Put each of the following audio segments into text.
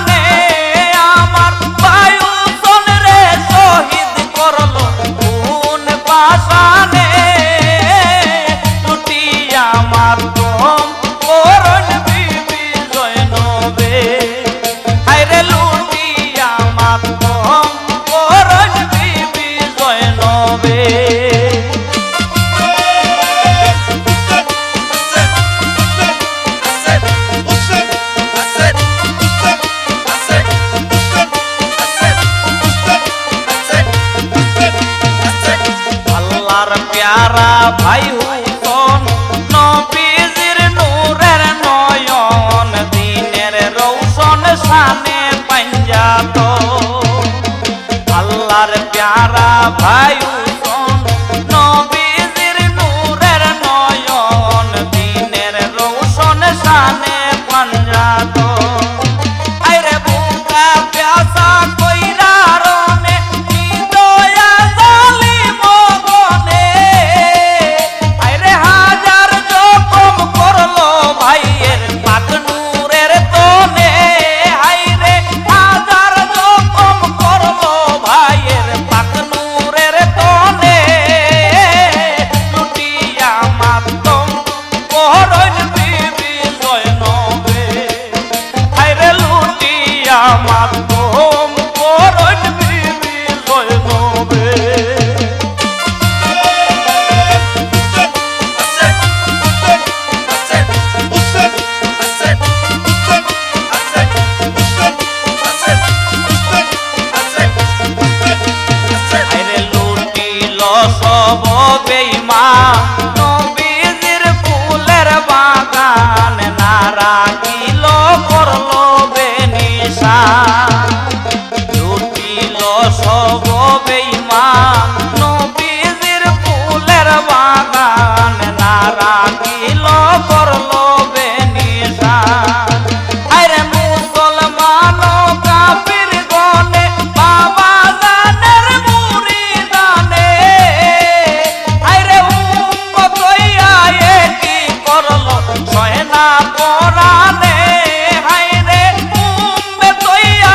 পাশানে আমার বায়ু সন রে শহীদ করলো কোন পাশানে লুটিয়া মাতম করণ বিবি জয়নবে হায়রে লুটিয়া মাতম করণ বিবি জয়নবে प्यारा भाई हुसैन नबीजिर नूरेर नयन दिनेर रौशन शाने पंजात अल्लाहर प्यारा भाई हुसैन नबीजिर नूरेर नयन दिनेर रौशन शाने पंजात आइरे बुका प्यासा कइरा रने हृदया जालिम गने आइरे हाजार जखम करलो भाइयेर पाक नूरेर तने आइरे हाजार जखम करलो भाइयेर पाक नूरेर तने लुटिया मातम करণ বিবি জয়নবে হায়রে লুটিয়া মাতম করণ বিবি জয়নবে হায়রে লুটিল সব বেঈমান নবীজির ফুলের বাগান না রাখিল করলো বেনিশান লুটিল সব বেঈমান নবীজির ফুলের বাগান না রাখিল করলো বেনিশান আরে মুসলমান কাফির গনে বাবা জানের মুরিদানে আরে উম্মত হইয়া কি করলো সয়না পরানে হায়রে উম্মত হইয়া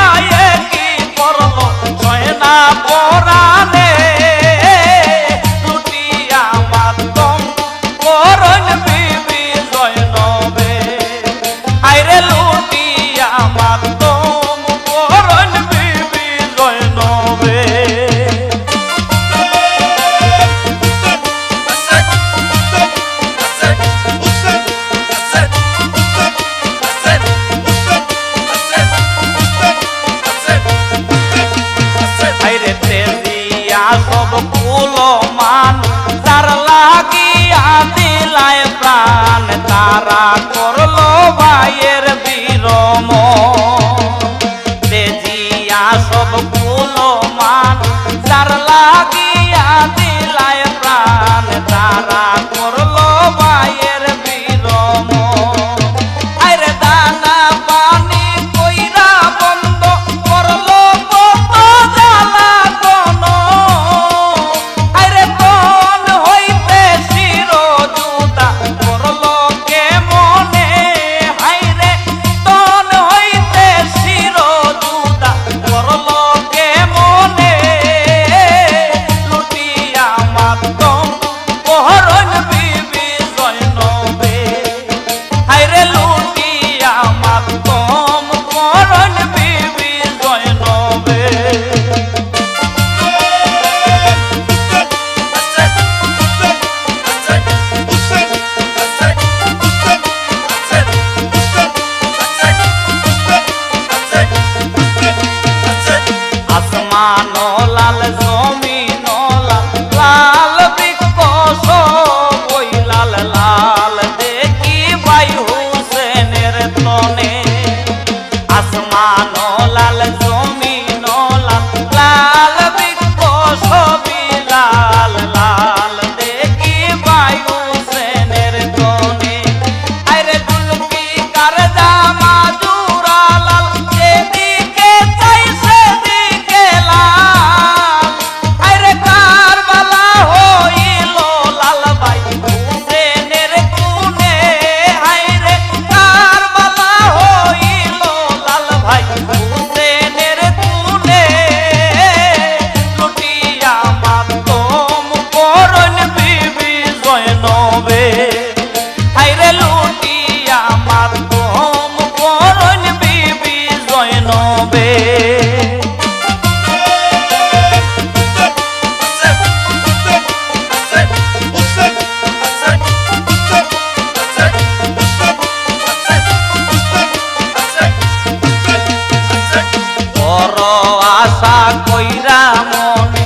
আশা কইরা মনে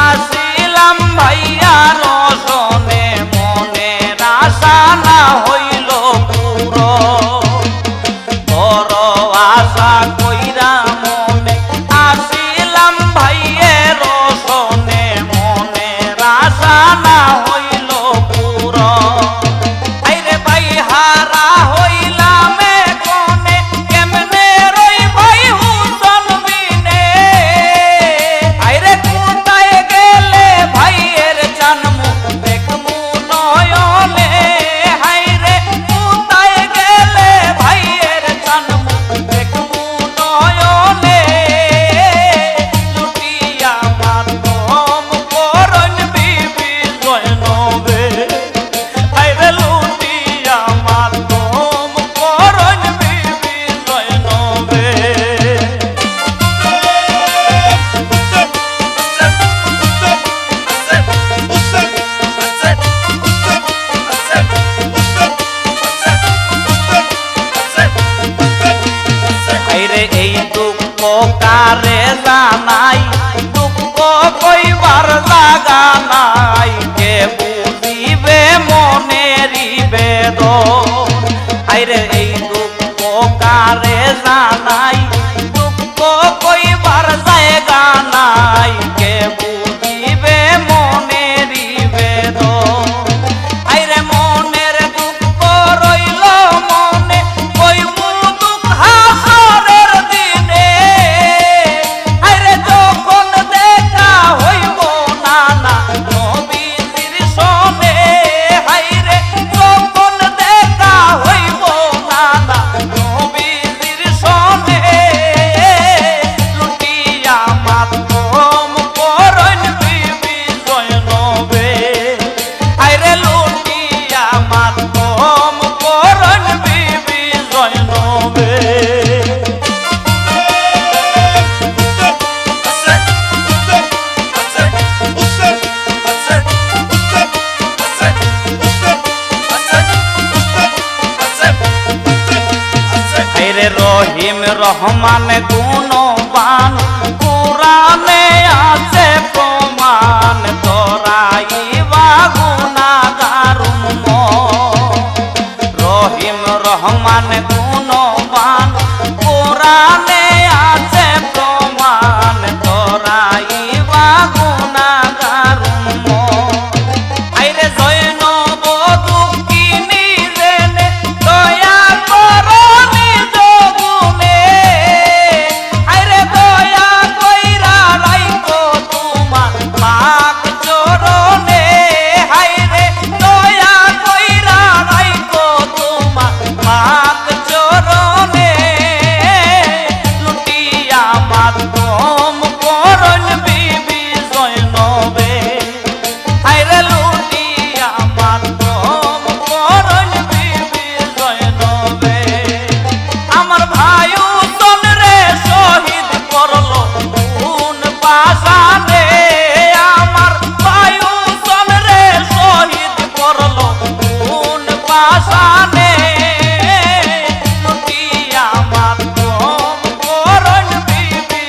আসিলাম ভাইয়া রসনে মনের আশা না হইল পুরো বড় আশা কইরা মনে আসিলাম ভাইয়ে রসনে মনের আশা না হইল পুরো আইরে ভাই হারা হইলাম কোনে কেমনে রই ভাই হুসন বিনে আইরে কোথায় গেলে ভাইয়ের জন্মু দেখমু নয়নে হাইরে কোথায় গেলে ভাইয়ের জন্মু দেখমু নয়নে লুটিয়া মাতম করন বিবি জয়নবে আইরে লুটিয়া মাতম করন বিবি জয়নবে আইরে এই দুঃখ কারে জানাই দুঃখ কইবার জাগা নাই কে বুঝিবে মনেরই বেদন আইরে এই দুঃখ কারে জানাই দুঃখ কইবার জায়গা নাই কে বুঝিবে মনেরই বেদন আইরে মনের দুঃখ রইল মনে কইমু দুঃখ হাসরের দিনে আইরে যখন দেখা হইব নানা নবীজির সনে আইরে যখন দেখা হইব নানা নবীজির সনে লুটিয়া মাতম করন বিবি জয়নবে আইরে লুটিয়া মাতম করন বিবি জয়নবে আইরে রহিম রহমান গুণবান কুরানে আছে প্রমাণ তোরাইবা গুনাগার রহিম রহমান গুণবান কুরানে আছে প্রমাণ তোরাইবা গুনাগার আইরে জয়নব দুঃখিনী জেনে দয়া করো নিজ গুণে আইরে দয়া কইরা রাইখো তোমার পাক চরণে আইরে দয়া কইরা রাইখো তোমার পাক চরণে লুটিয়া মাতম করন বিবি জয়নবে আইরে লুটিয়া মাতম করন বিবি জয়নবে আমার ভাই হুসন রে শহীদ করলো কোন পাশানে আমার ভাই হুসন রে শহীদ করলো কোন পাশানে লুটিয়া মাতম করন বিবি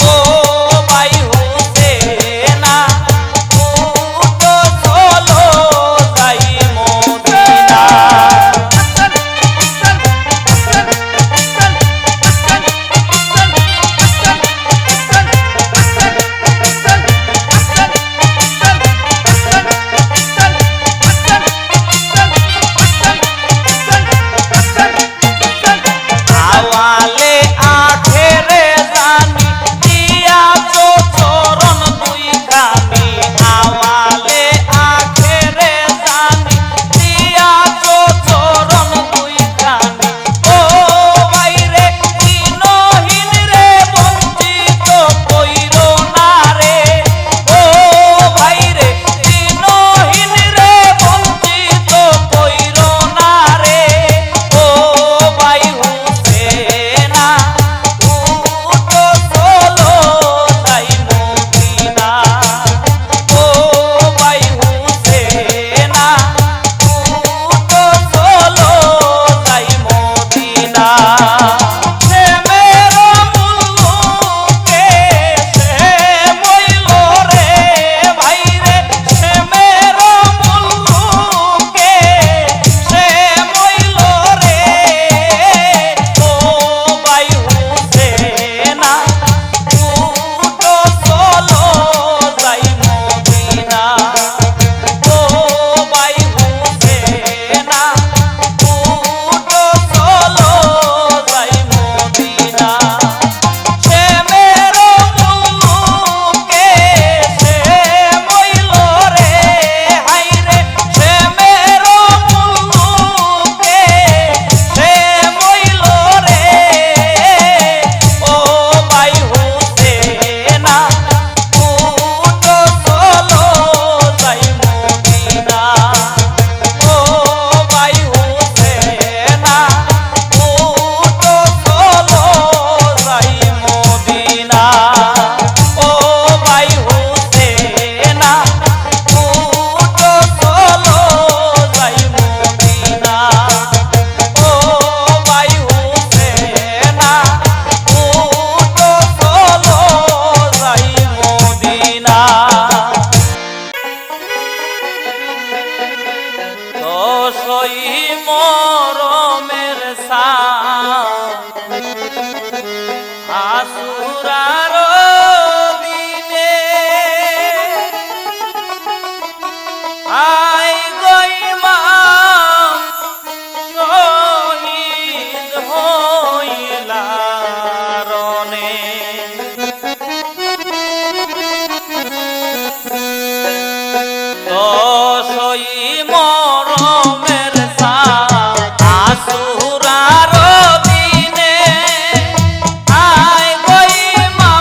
ও ভাই হুসেনা উঠো চলো যাই মদিনা আওয়ালে আখেরে জানি দিয়াছো চরণ দুইখানি আওয়ালে আখেরে জানি দিয়াছো চরণ দুইখানি ও বাইরে দিনহীন রে বঞ্চিত কইরো না রে ও বাইরে দিনহীন রে বঞ্চিত কইরো না রে ও ভাই হুসেনা উঠো চলো যাই মদিনা ও ভাই হুসেনা উঠো চলো যাই মদিনা প্রেমের মুল্লুকে সে মইল রে ভাই রে প্রেমের মুল্লুকে সে মইল রে ও ভাই হুসেনা উঠো চলো যাই মদিনা ও ভাই হুসেনা উঠো চলো যাই মদিনা সে মেরো মুল্লুকে সে মইল রে হাই রে সে মেরো মুল্লুকে সে মইল রে ও ভাই হুসেনা উঠো চলো যাই মদিনা ও ভাই হুসেনা উঠো চলো যাই মদিনা ও ভাই হুসেনা উঠো চলো যাই মদিনা ও ভাই হুসেনা উঠো চলো যাই মদিনা দশই মরমের আসুরার দিনে আই গইমাম শহীদ হইলা রনে দশই মরমের আসুরার দিনে আই গইমা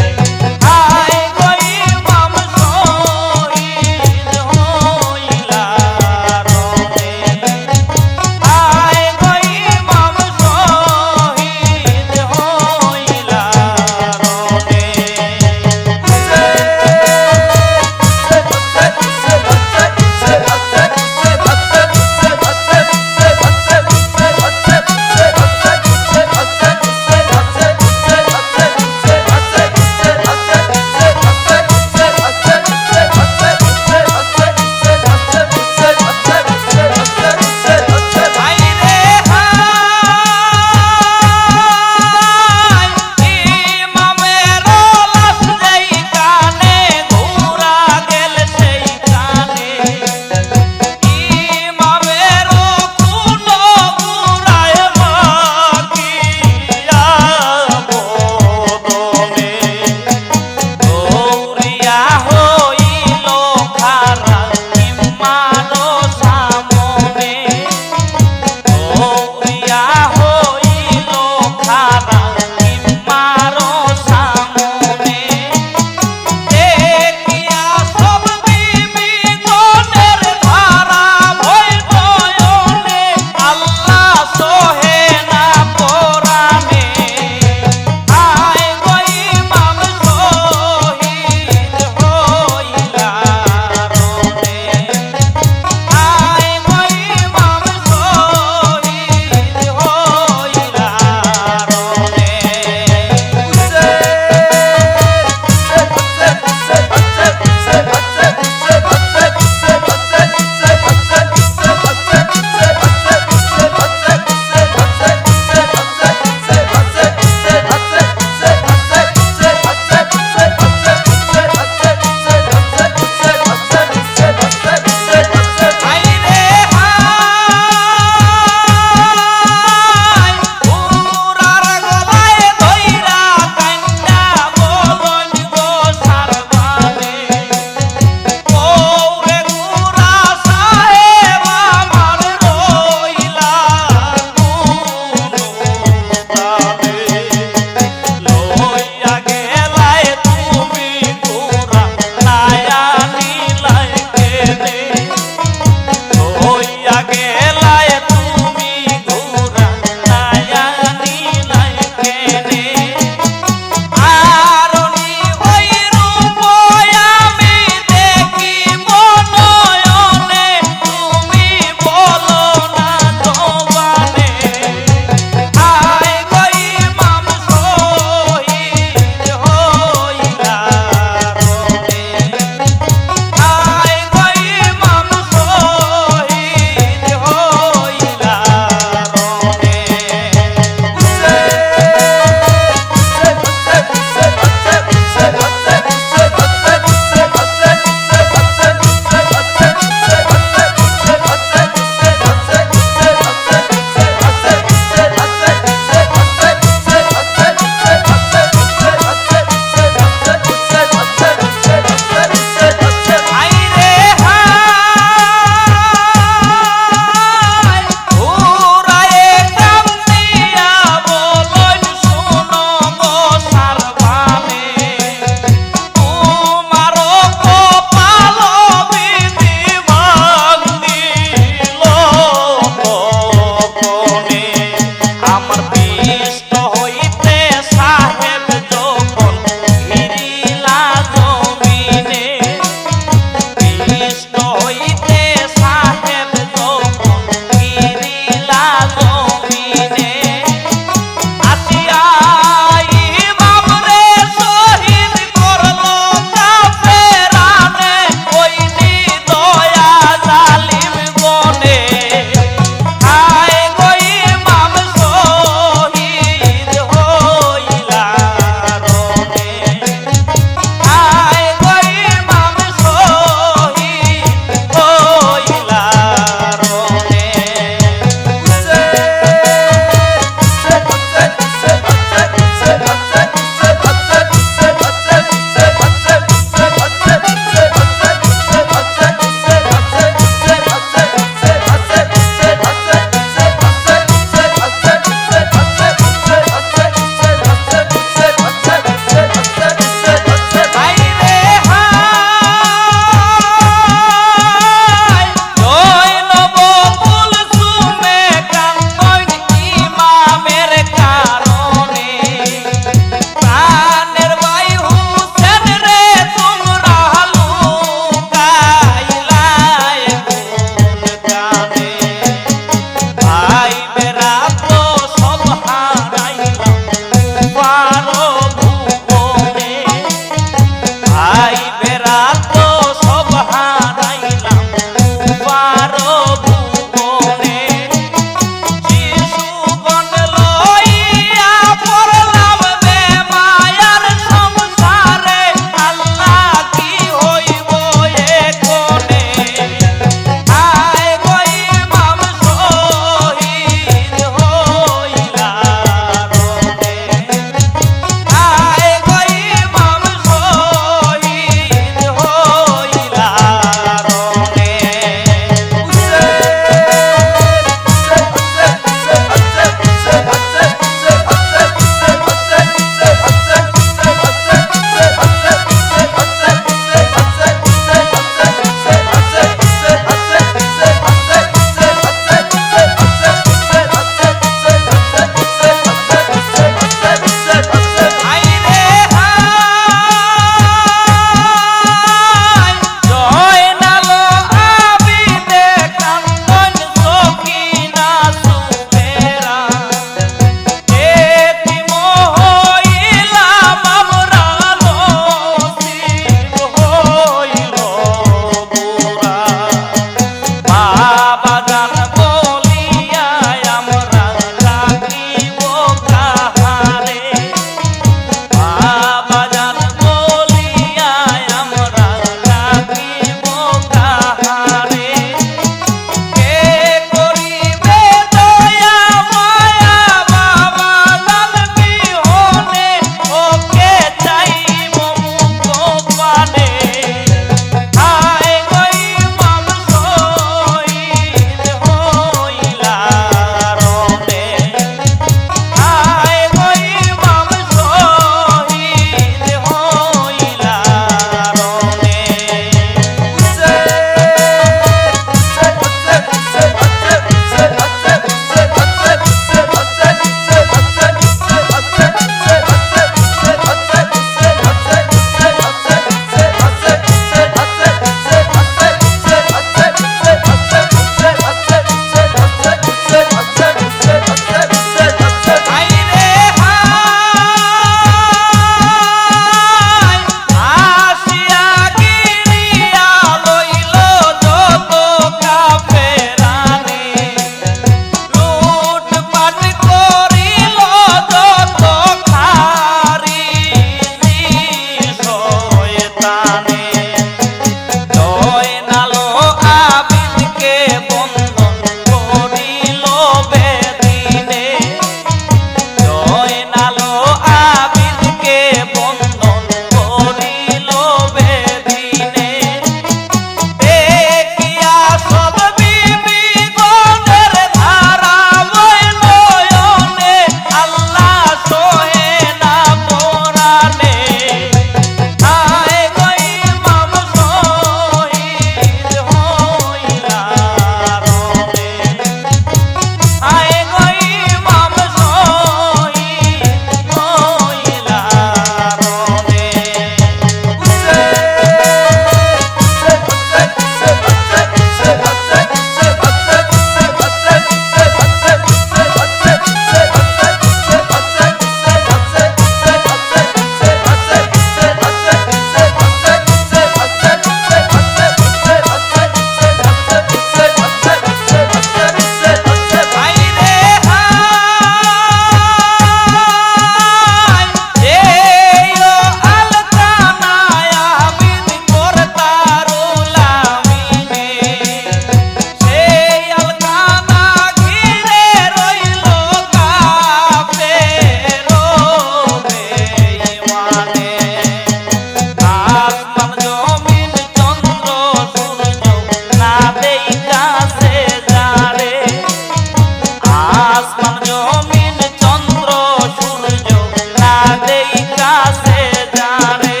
আসমান জমিন চন্দ্র সূর্য না দেই কাছে যারে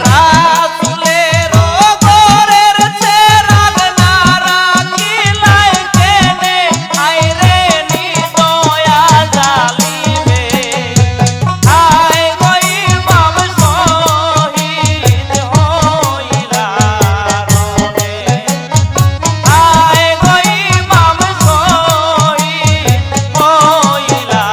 রাসূলের ঘরের চেরাগ না রাখিলাই কেনে আইরে নিদয়া জালিমে আয় গো ইমাম শহীদ হইলা রনে আয় গো ইমাম শহীদ হইলা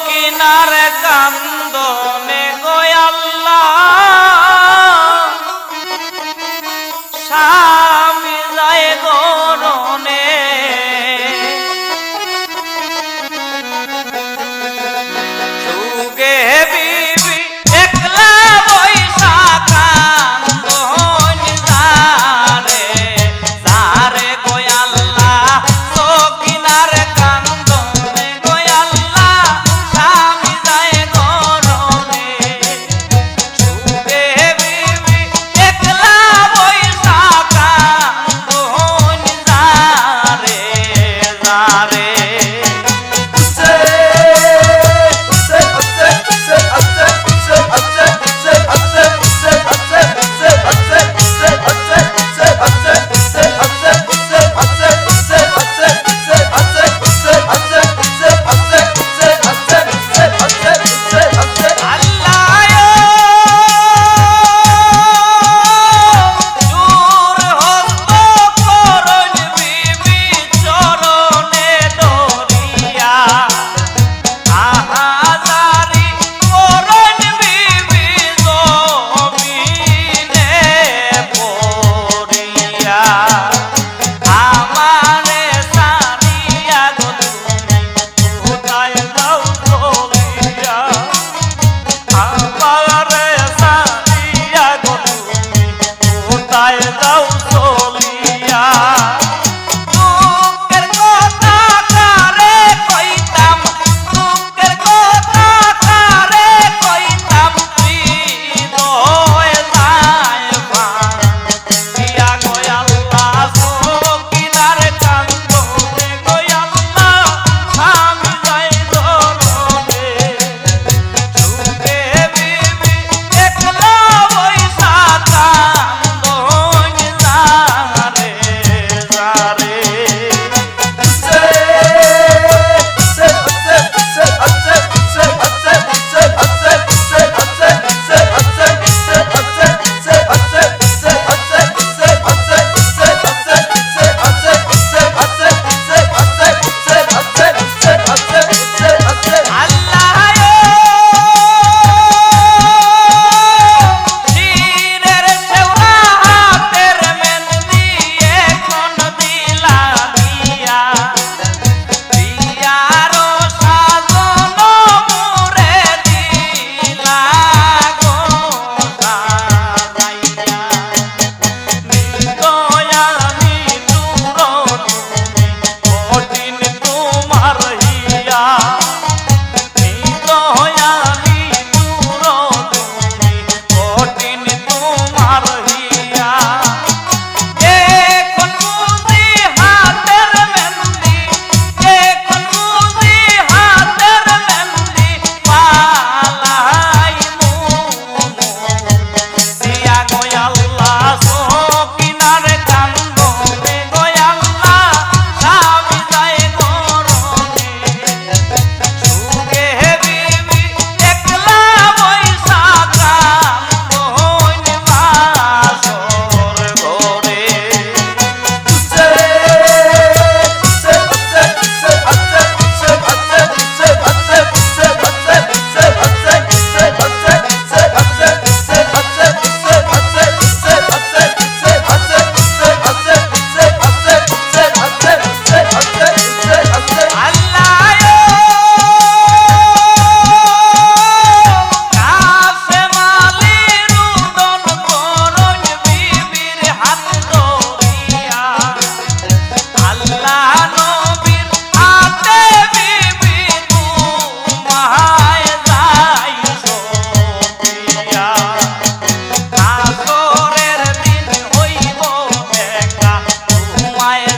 কিনারে কান্দনে গো আল্লাহ স্বামী যায় গরনে সুগে বিবি একলা বৈশা কান্দন যারে যারে গো আল্লাহ তো কিনারে কান্দনে গো আল্লাহ স্বামী যায় গরনে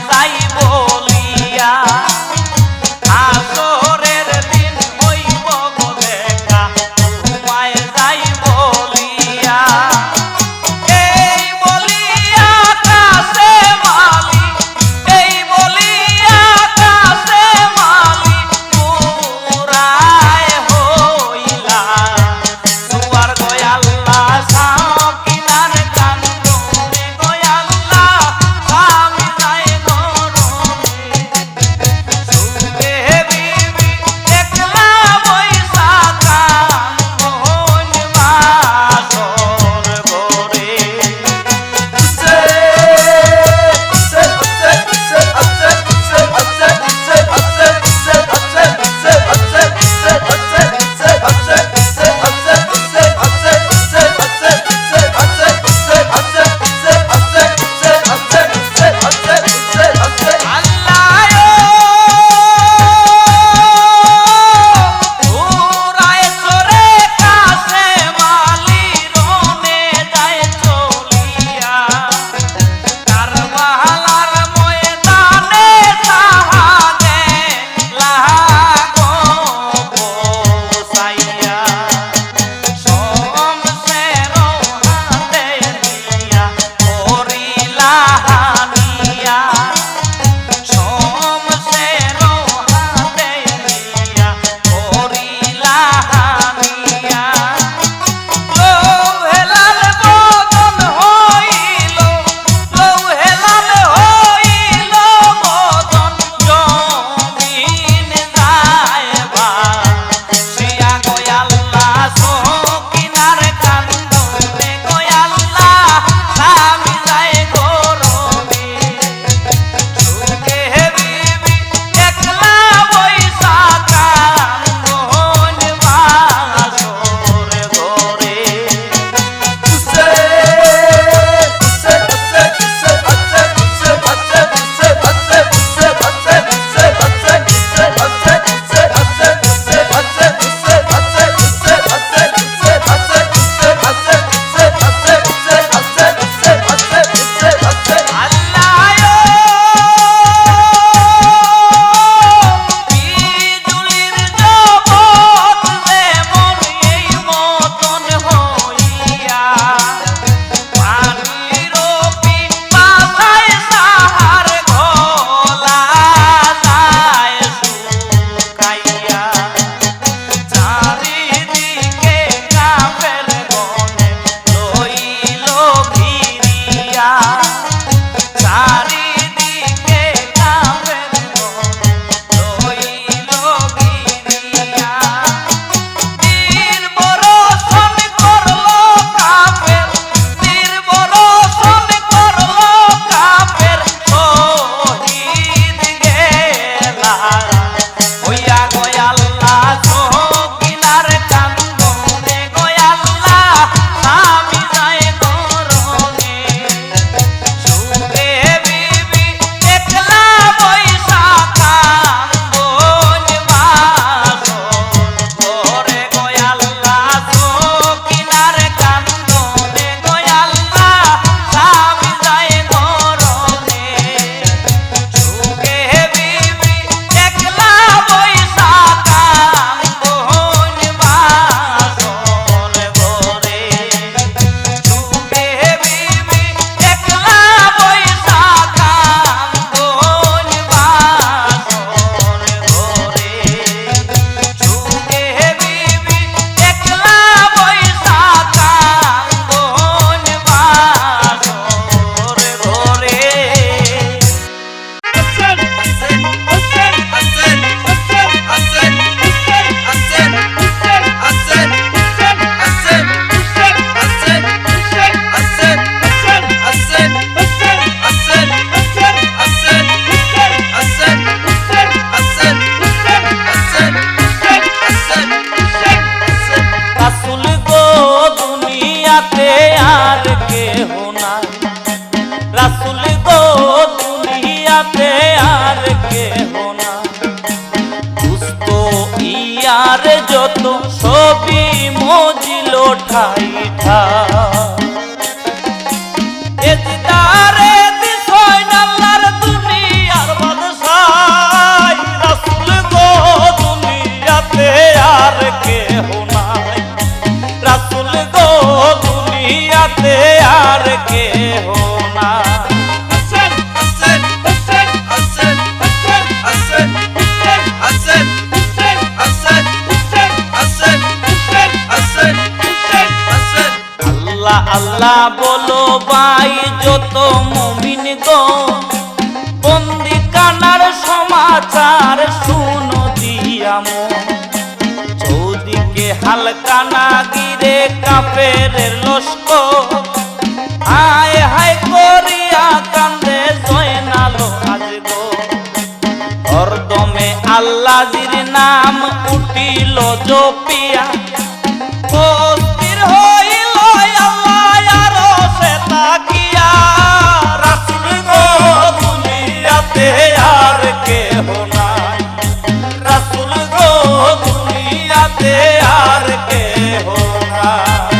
যাই বলিয়া আসরের দিন হইব গো দেখা তোমায় যাই বলিয়া এই বলিয়া কাছে মালি এই বলিয়া কাছে মালি পুরায় হইলা দুয়ার গয়াল্লা সাকিনার কান্দনে গয়াল্লা স্বামী যায় গরমে সুখে বিবি একলা বৈশা কান্দন বাসর ঘরে ইয়ারে যত ছবি মজিল ঠাই ঠাই এ দিদারে দিছয় নাল্লার দুনিয়া আল্লাহ বলো ভাই যত মুমিন গো বন্দি কানার সমাচার শুনো দিয়ামো চৌদিকে হালকানা গিরে কাফেরের লস্কর হায় হায় করিয়া কান্দে জয়নালো আজ গো হরদমে আল্লাহর নাম উঠিল জপিয়া অস্থির হইল আল্লাহ আরশে তাকিয়া রাসূল গো দুনিয়াতে আর কেহ নাই রাসূল গো দুনিয়াতে আর কেহ নাই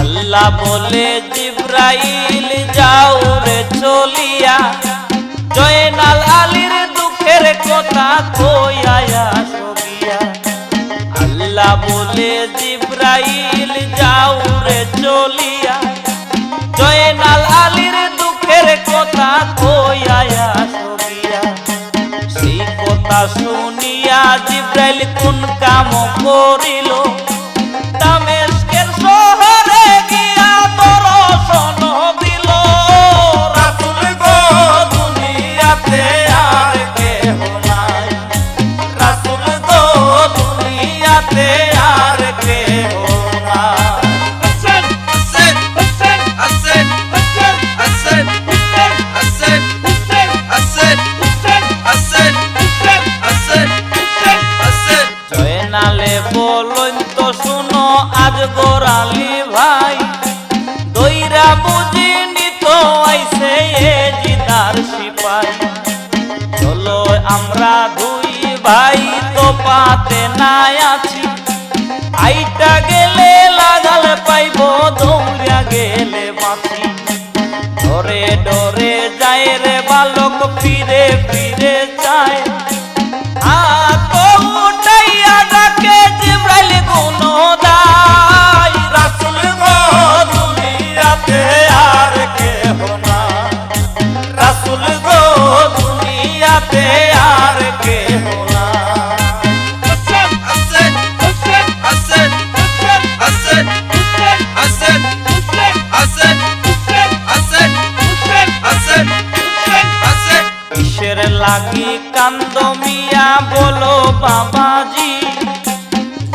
আল্লাহ বলে জিব্রাইল যাও রে চলিয়া জয়নাল আলীর দুঃখের কথা কইয়া সগিয়া আল্লাহ বলে জিব্রাইল যাও রে চলিয়া জয়নাল আলীর দুঃখের কথা কইয়া সগিয়া সেই কথা শুনিয়া জিব্রাইল কোন কাম করিল দামেস্কের শহরে গিয়া দর্শন দিল রাসূল গো দুনিয়াতে আর কেহ নাই রাসূল গো দুনিয়াতে আর কেহ জয়নালে বলুন তো শুনো আজ গোরালি ভাই দইরা বুঝিনি তো আইছে এ জিদার সিপাই চলো আমরা দুই ভাই তো পাতে নাই আছি আইটা গেলে লাগাল পাইব দৌড়িয়া গেলে বাঁচি ডরে ডরে যায় রে বালক ফিরে ফিরে যায় লাগি কান্দ মিয়া বলো বাবাজি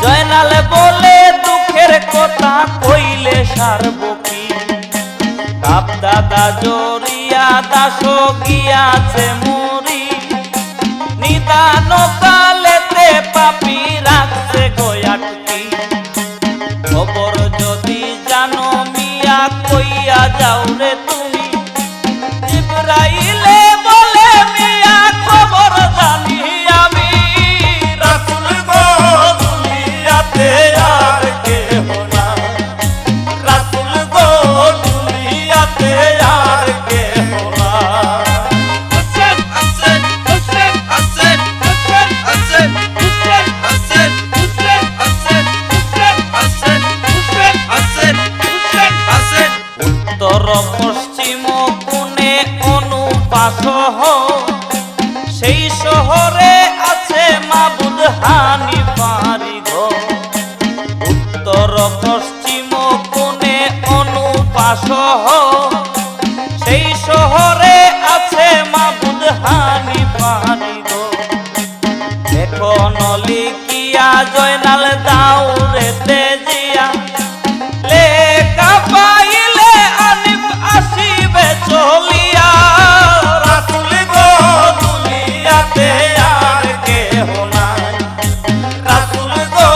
জয়নাল বলে দুঃখের কথা কইলে সারব কি বাপ দাদা জরিয়া দাস গিয়াছে মরি নিদান কালেতে পাপি রাখছে গয়াটকি খবর যদি জানো মিয়া কইয়া যাও রে তুমি জিব্রাইলে বলে মিয়া খবর জানি আমি রাসূল গো দুনিয়াতে আর কেহ নাই রাসূল গো দুনিয়াতে আর কেহ নাই উত্তর পশ্চিম কোণে অনুপাস সেই শহরে আছে মাবুদ হানিফারি ঘর উত্তর পশ্চিম কোণে অনুপাস সেই শহরে আছে মাবুদ হানিফারি ঘর এখন লিখিয়া জয়নাল দাউরেতে জিয়া লেখা পাইলে আনিফ আসিবে চলিয়া রাসূল গো দুনিয়াতে আর কেহ নাই রাসূল গো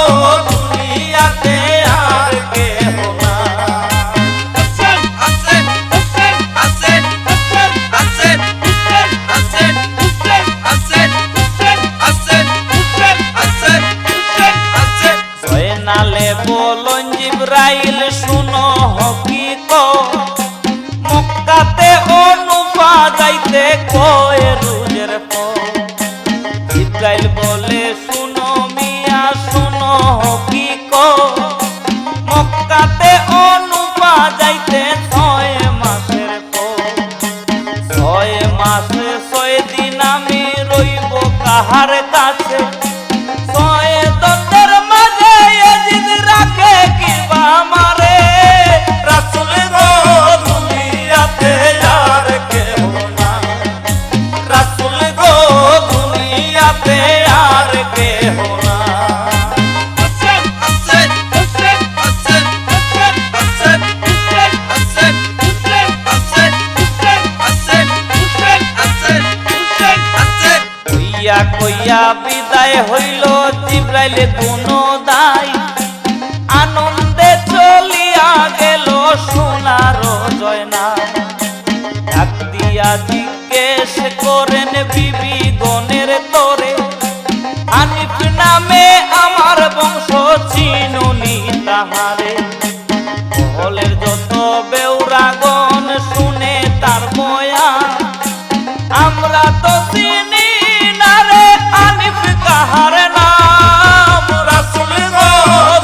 দুনিয়াতে আর কেহ জয়নালে বলুন জিব্রাইল শুনো হকিকত মক্কাতে অনুপা যাইতে কয় রোজের পর জিব্রাইল বলে শুনো মিয়া শুনো হকিকত মক্কাতে অনুপা যাইতে 6 মাসের পর 6 মাসে বিদায় হইল জিব্রাইল গুণদাই, আনন্দে চলিয়া গেল সোনার জয়নাল। ডাক দিয়া জিজ্ঞেস করেন বিবি গণের তরে, হানিফ নামে আমার বংশ চিনুনি তাহারে। মহলের যত বেউরাগণ শুনে তার বয়ান, আমরা তো চিনি না রে হানিফ কাহার নাম। রাসূল গো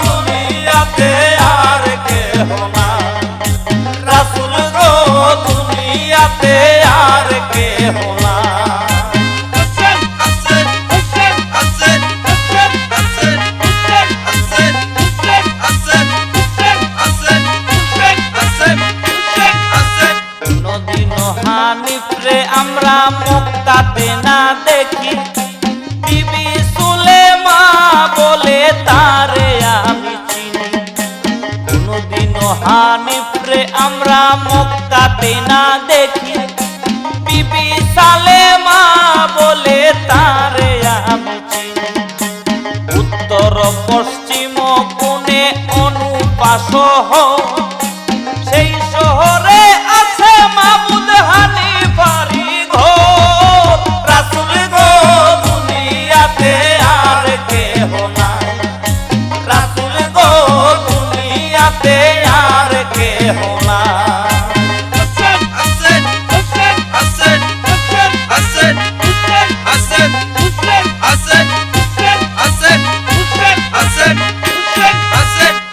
দুনিয়াতে আর কেহ নাই, রাসূল গো দুনিয়াতে আর কেহ নাই। হানিফরে আমরা মক্কাতে না দেখি, বিবি সুলেমা বলে তারে আমি চিনি। কোনদিনও হানিফরে আমরা মক্কাতে না দেখি, বিবি সালেমা বলে তারে আমি চিনি। উত্তর পশ্চিম কোণে অনুপাস সেই শহরে আছে মাবুদ হানিফারি ঘর। রাসূল গো দুনিয়াতে আর কেহ নাই, রাসূল গো দুনিয়াতে আর কেহ নাই।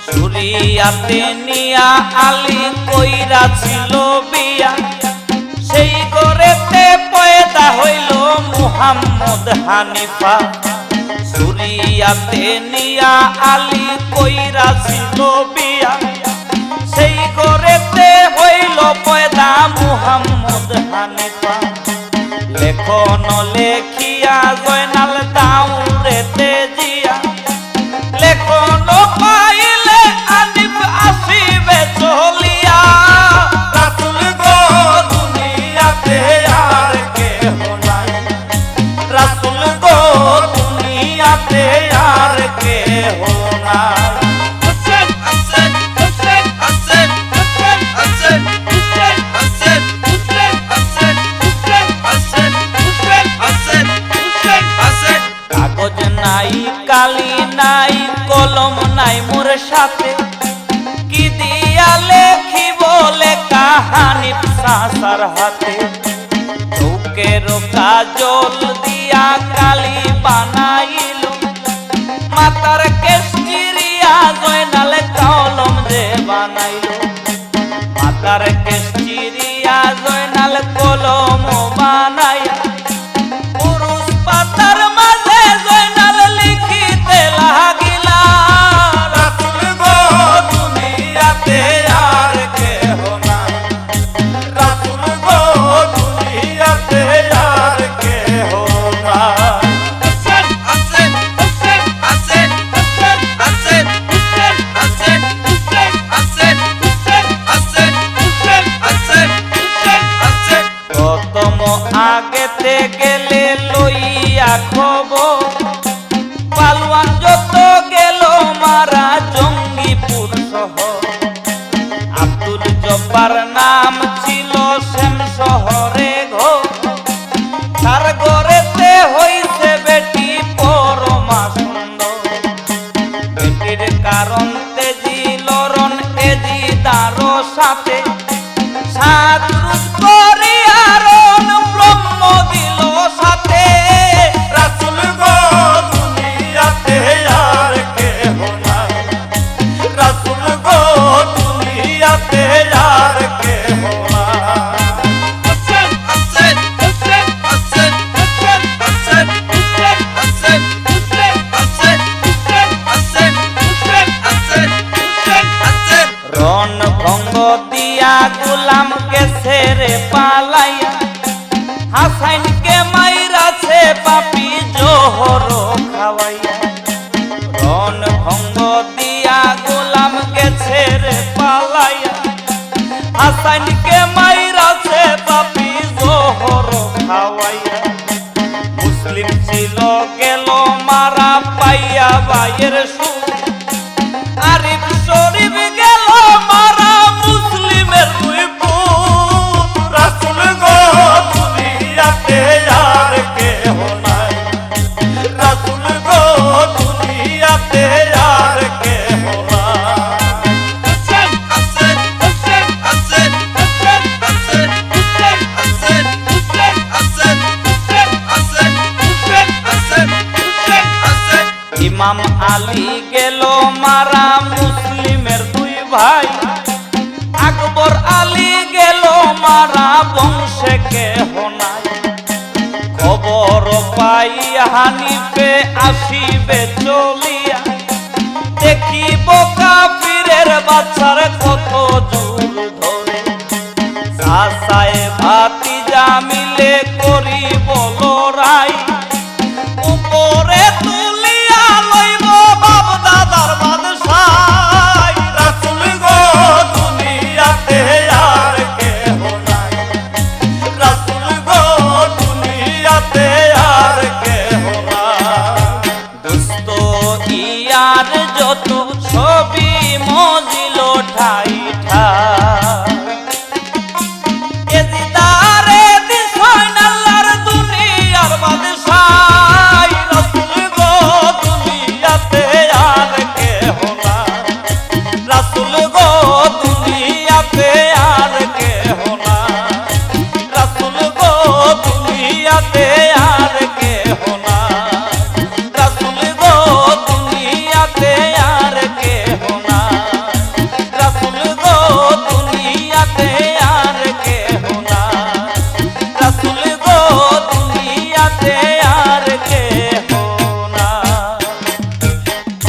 সুরিয়াতে নিয়া আলী কইরা ছিল বিয়া, সেই ঘরেতে পয়দা হইল মুহাম্মদ হানিফা। সুরিয়াতে নিয়া আলী কইরা ছিল বিয়া, সেই ঘরেতে হইল পয়দা মুহাম্মদ হানিফা। লেখন লেখিয়া জয়নাল দাউরেতে জিয়া, লেখন পাইলে হানিফ আসিবে চলিয়া। রাসূল গো দুনিয়াতে আর কেহ নাই, রাসূল গো দুনিয়াতে আর কেহ নাই। কাগজ নাই কালি নাই কলম নাই মোর সাথে, কি দিয়া লেখিব লেখা হানিফ চাচার হাতে। চৌকের কাজল দিয়া কালি বানাইল, মাতার কেশ চিরিয়া জয়নাল কলম যে বানাইল। মাতার কেশ চিরিয়া জয়নাল কলম বানাইয়া, পুরুষ পাতার মাঝে জয়নাল লিখিতে লাগিলা। রাসূল গো দুনিয়াতে আর কেহ নাই, রাসূল গো দুনিয়াতে আর কেহ নাই। প্রথম আগেতে গেলে লইয়া খবর, পালোয়ান যত গেল মারা জঙ্গিপুর শহর। আব্দুল জব্বার নাম ছিল সেম শহরে ঘর, তার ঘরেতে হইছে বেটি পরমা সুন্দর। বেটির কারণ তেজি লরণ এজি দারো সাথে, সাত রূপ করিয়ারণ ব্রহ্ম দিল সাথে। রাসূল গো দুনিয়াতে আর কেহ নাই, রাসূল গো দুনিয়াতে আর কেহ নাই। রণ ভঙ্গ দিয়া ভাইয়ের সুর আরিফ শরীফ গেল মারা মুসলিমের দুই পুত রাসূল গো দুনিয়াতে আর কেহ নাই রাসূল গো দুনিয়াতে আর কেহ ইমাম আলী গেল মারা মুসলিমের দুই ভাই আকবর আলী গেল মারা বংশে কেহ নাই খবর পাই হানিফে আসিবে চলিয়া দেখিব কাফিরের বাচ্চার কত জোর ধরে চাচায় ভাতিজা মিলে করিব লড়াই উপরে তুলিয়া লইব বাপ দাদার বাদশাই রাসূল গো দুনিয়াতে আর কেহ নাই রাসূল গো দুনিয়াতে আর কেহ নাই দোস্ত ইয়ার যত ছবি মজিল ঠাই ঠাই